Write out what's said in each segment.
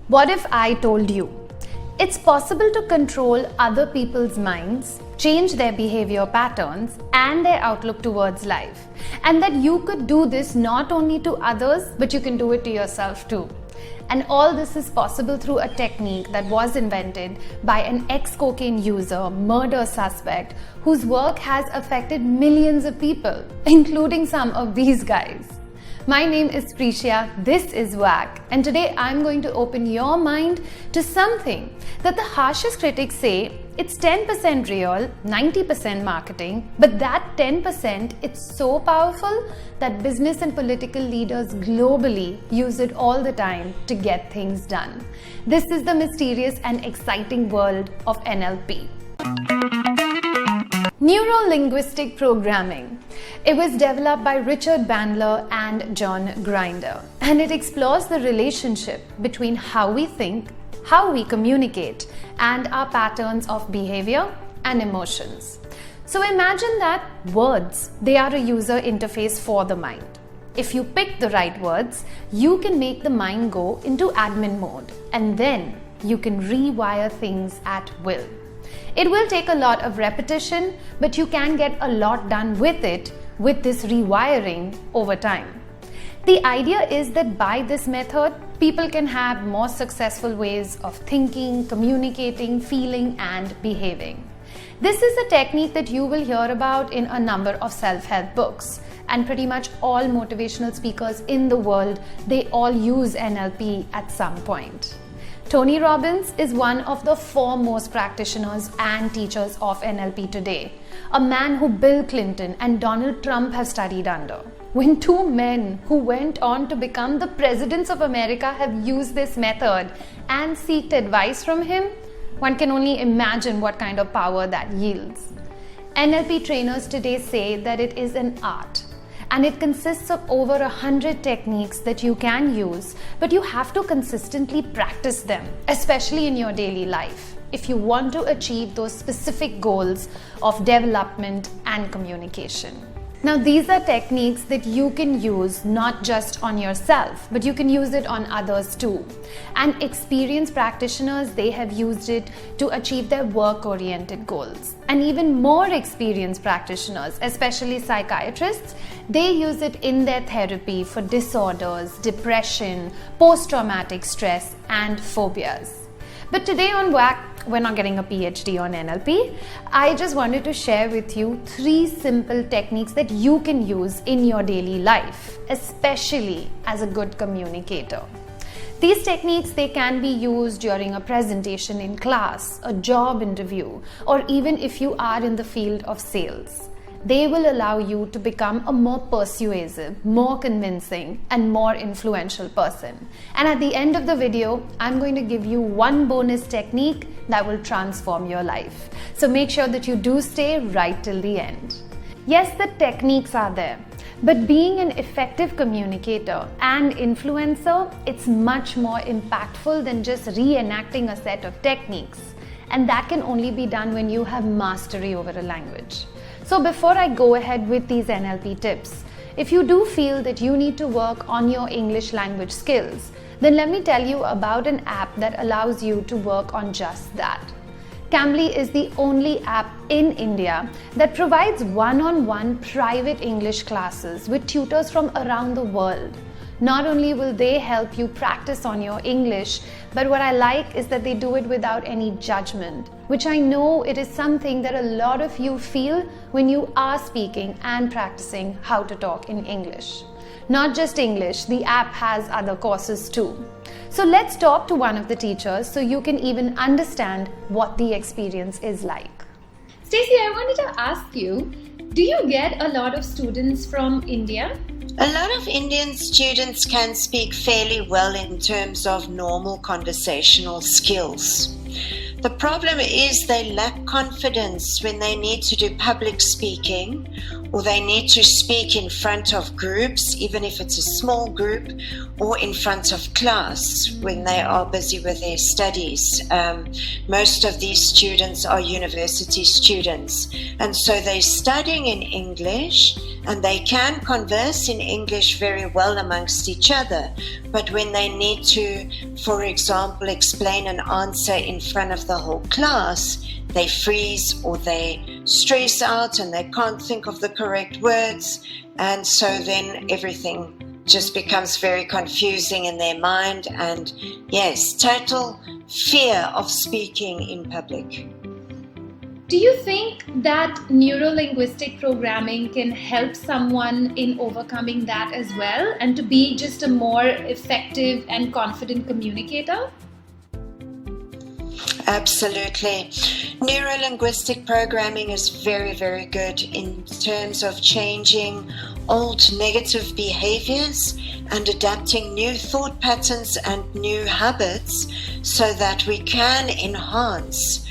What if I told you it's possible to control other people's minds, change their behavior patterns and their outlook towards life, and that you could do this not only to others, but you can do it to yourself too. And all this is possible through a technique that was invented by an ex-cocaine user, murder suspect, whose work has affected millions of people, including some of these guys. My name is Prisha, this is WAC, and today I'm going to open your mind to something that the harshest critics say it's 10% real, 90% marketing, but that 10% it's so powerful that business and political leaders globally use it all the time to get things done. This is the mysterious and exciting world of NLP. Neuro-linguistic programming. It was developed by Richard Bandler and John Grinder, and it explores the relationship between how we think, how we communicate, and our patterns of behavior and emotions. So imagine that words, they are a user interface for the mind. If you pick the right words, you can make the mind go into admin mode, and then you can rewire things at will. It will take a lot of repetition, but you can get a lot done with it with this rewiring over time. The idea is that by this method, people can have more successful ways of thinking, communicating, feeling, and behaving. This is a technique that you will hear about in a number of self-help books, and pretty much all motivational speakers in the world, they all use NLP at some point. Tony Robbins is one of the foremost practitioners and teachers of NLP today, a man who Bill Clinton and Donald Trump have studied under. When two men who went on to become the presidents of America have used this method and sought advice from him, one can only imagine what kind of power that yields. NLP trainers today say that it is an art, and it consists of over 100 techniques that you can use, but you have to consistently practice them, especially in your daily life, if you want to achieve those specific goals of development and communication. Now, these are techniques that you can use not just on yourself, but you can use it on others too. And experienced practitioners, they have used it to achieve their work-oriented goals. And even more experienced practitioners, especially psychiatrists, they use it in their therapy for disorders, depression, post-traumatic stress, and phobias. But today on WAC, we're not getting a PhD on NLP. I just wanted to share with you 3 simple techniques that you can use in your daily life, especially as a good communicator. These techniques, they can be used during a presentation in class, a job interview, or even if you are in the field of sales. They will allow you to become a more persuasive, more convincing, and more influential person. And at the end of the video, I'm going to give you one bonus technique that will transform your life. So make sure that you do stay right till the end. Yes, the techniques are there, but being an effective communicator and influencer, it's much more impactful than just reenacting a set of techniques. And that can only be done when you have mastery over a language. So before I go ahead with these NLP tips, if you do feel that you need to work on your English language skills, then let me tell you about an app that allows you to work on just that. Cambly is the only app in India that provides one-on-one private English classes with tutors from around the world. Not only will they help you practice on your English, but what I like is that they do it without any judgment, which I know it is something that a lot of you feel when you are speaking and practicing how to talk in English. Not just English, the app has other courses too. So let's talk to one of the teachers so you can even understand what the experience is like. Stacey, I wanted to ask you, do you get a lot of students from India? A lot of Indian students can speak fairly well in terms of normal conversational skills. The problem is they lack confidence when they need to do public speaking, or they need to speak in front of groups, even if it's a small group, or in front of class when they are busy with their studies. Most of these students are university students, and so they're studying in English, and they can converse in English very well amongst each other. But when they need to, for example, explain an answer in front of the whole class, they freeze or they stress out and they can't think of the correct words. And so then everything just becomes very confusing in their mind. And yes, total fear of speaking in public. Do you think that neuro-linguistic programming can help someone in overcoming that as well, and to be just a more effective and confident communicator? Absolutely. Neuro-linguistic programming is very, very good in terms of changing old negative behaviors and adapting new thought patterns and new habits so that we can enhance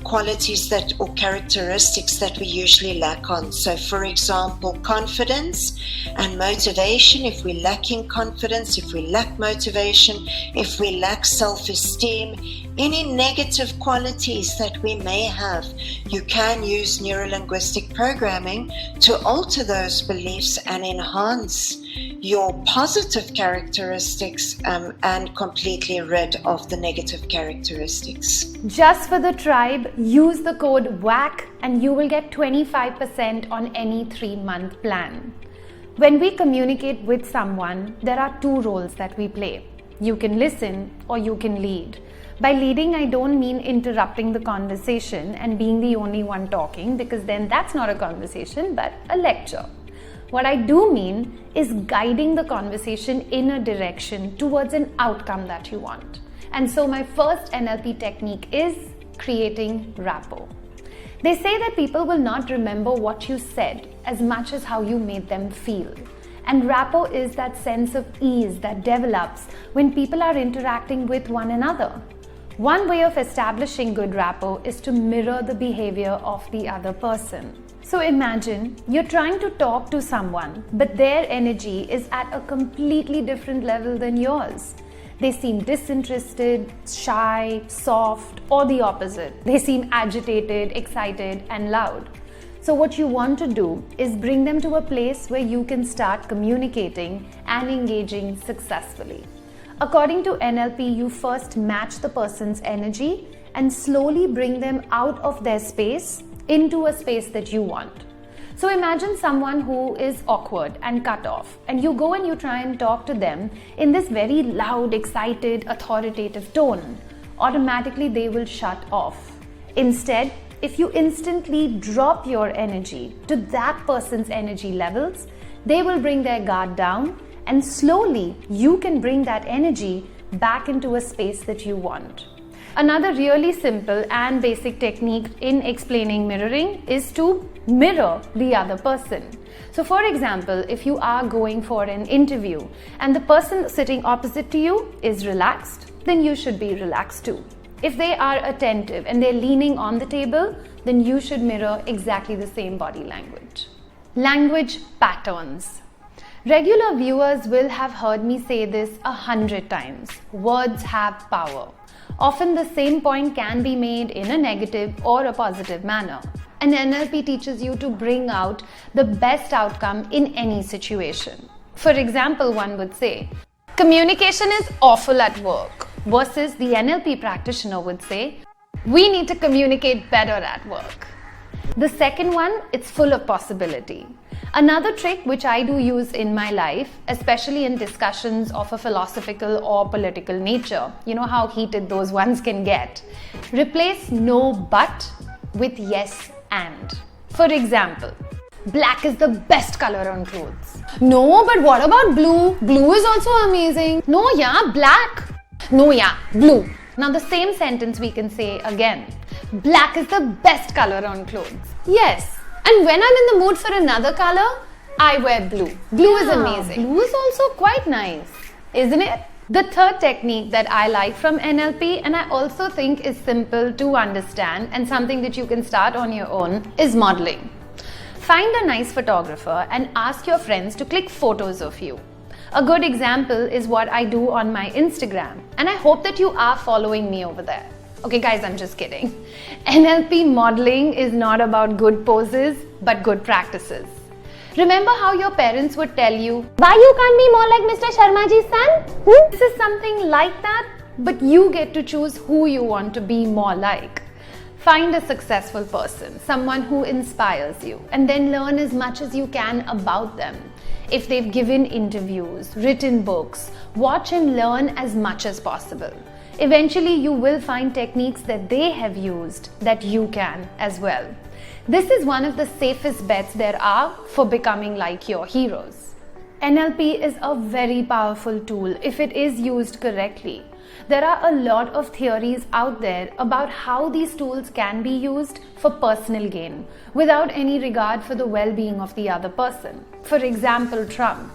qualities that or characteristics that we usually lack on. So for example, confidence and motivation. If we're lacking confidence, if we lack motivation, if we lack self-esteem, any negative qualities that we may have, you can use neuro-linguistic programming to alter those beliefs and enhance your positive characteristics and completely rid of the negative characteristics. Just for the tribe, use the code WACK and you will get 25% on any 3-month plan. When we communicate with someone, there are 2 roles that we play. You can listen or you can lead. By leading, I don't mean interrupting the conversation and being the only one talking, because then that's not a conversation but a lecture. What I do mean is guiding the conversation in a direction towards an outcome that you want. And so my first NLP technique is creating rapport. They say that people will not remember what you said as much as how you made them feel. And rapport is that sense of ease that develops when people are interacting with one another. One way of establishing good rapport is to mirror the behavior of the other person. So imagine you're trying to talk to someone, but their energy is at a completely different level than yours. They seem disinterested, shy, soft, or the opposite. They seem agitated, excited, and loud. So what you want to do is bring them to a place where you can start communicating and engaging successfully. According to NLP, you first match the person's energy and slowly bring them out of their space into a space that you want. So imagine someone who is awkward and cut off, and you go and you try and talk to them in this very loud, excited, authoritative tone. Automatically they will shut off. Instead, if you instantly drop your energy to that person's energy levels, they will bring their guard down, and slowly you can bring that energy back into a space that you want. Another really simple and basic technique in explaining mirroring is to mirror the other person. So for example, if you are going for an interview and the person sitting opposite to you is relaxed, then you should be relaxed too. If they are attentive and they're leaning on the table, then you should mirror exactly the same body language. Language patterns. Regular viewers will have heard me say this 100 times. Words have power. Often the same point can be made in a negative or a positive manner. And NLP teaches you to bring out the best outcome in any situation. For example, one would say, communication is awful at work, versus the NLP practitioner would say, we need to communicate better at work. The second one, it's full of possibility. Another trick which I do use in my life, especially in discussions of a philosophical or political nature, you know how heated those ones can get. Replace no but with yes and. For example, black is the best color on clothes. No, but what about blue? Blue is also amazing. No, yeah, black. No, yeah, blue. Now the same sentence we can say again. Black is the best color on clothes. Yes. And when I'm in the mood for another color, I wear blue. Blue is amazing. Blue is also quite nice, isn't it? The third technique that I like from NLP, and I also think is simple to understand and something that you can start on your own, is modeling. Find a nice photographer and ask your friends to click photos of you. A good example is what I do on my Instagram, and I hope that you are following me over there. Okay guys, I'm just kidding. NLP modeling is not about good poses, but good practices. Remember how your parents would tell you, why you can't be more like Mr. Sharmaji's son? This is something like that, but you get to choose who you want to be more like. Find a successful person, someone who inspires you, and then learn as much as you can about them. If they've given interviews, written books, watch and learn as much as possible. Eventually, you will find techniques that they have used that you can as well. This is one of the safest bets there are for becoming like your heroes. NLP is a very powerful tool if it is used correctly. There are a lot of theories out there about how these tools can be used for personal gain without any regard for the well-being of the other person. For example, Trump.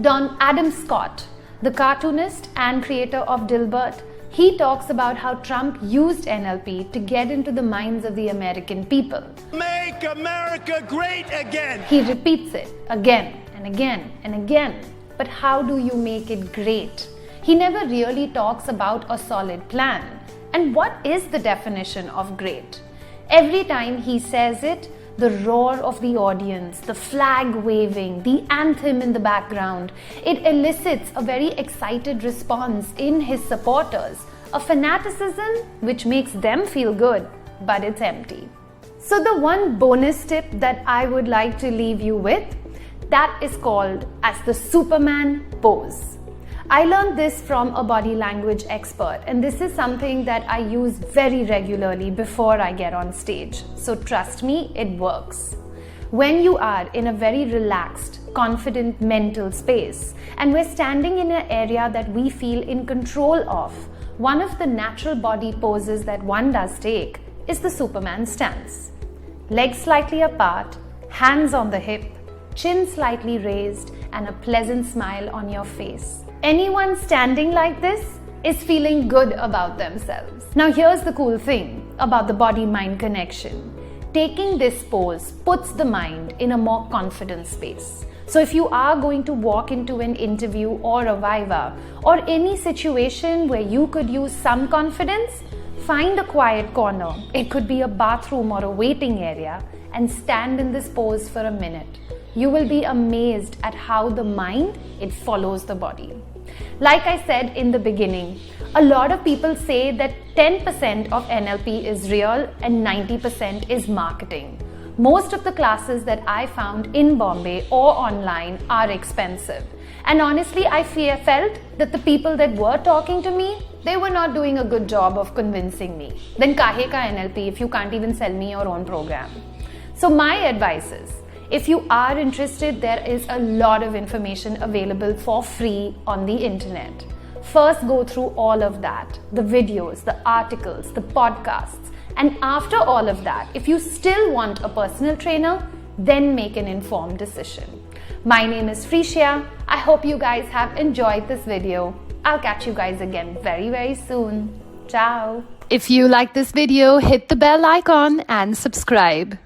Adam Scott, the cartoonist and creator of Dilbert, he talks about how Trump used NLP to get into the minds of the American people. Make America great again! He repeats it again and again and again. But how do you make it great? He never really talks about a solid plan. And what is the definition of great? Every time he says it, the roar of the audience, the flag waving, the anthem in the background, it elicits a very excited response in his supporters, a fanaticism which makes them feel good, but it's empty. So the one bonus tip that I would like to leave you with, that is called as the Superman pose. I learned this from a body language expert, and this is something that I use very regularly before I get on stage. So trust me, it works. When you are in a very relaxed, confident mental space, and we're standing in an area that we feel in control of, one of the natural body poses that one does take is the Superman stance. Legs slightly apart, hands on the hip, chin slightly raised, and a pleasant smile on your face. Anyone standing like this is feeling good about themselves. Now here's the cool thing about the body-mind connection. Taking this pose puts the mind in a more confident space. So if you are going to walk into an interview or a viva or any situation where you could use some confidence, find a quiet corner. It could be a bathroom or a waiting area, and stand in this pose for a minute. You will be amazed at how the mind, it follows the body. Like I said in the beginning, a lot of people say that 10% of NLP is real and 90% is marketing. Most of the classes that I found in Bombay or online are expensive. And honestly, I felt that the people that were talking to me, they were not doing a good job of convincing me. Then kahe ka NLP if you can't even sell me your own program? So my advice is, if you are interested, there is a lot of information available for free on the internet. First, go through all of that, the videos, the articles, the podcasts. And after all of that, if you still want a personal trainer, then make an informed decision. My name is Freesia. I hope you guys have enjoyed this video. I'll catch you guys again very, very soon. Ciao. If you like this video, hit the bell icon and subscribe.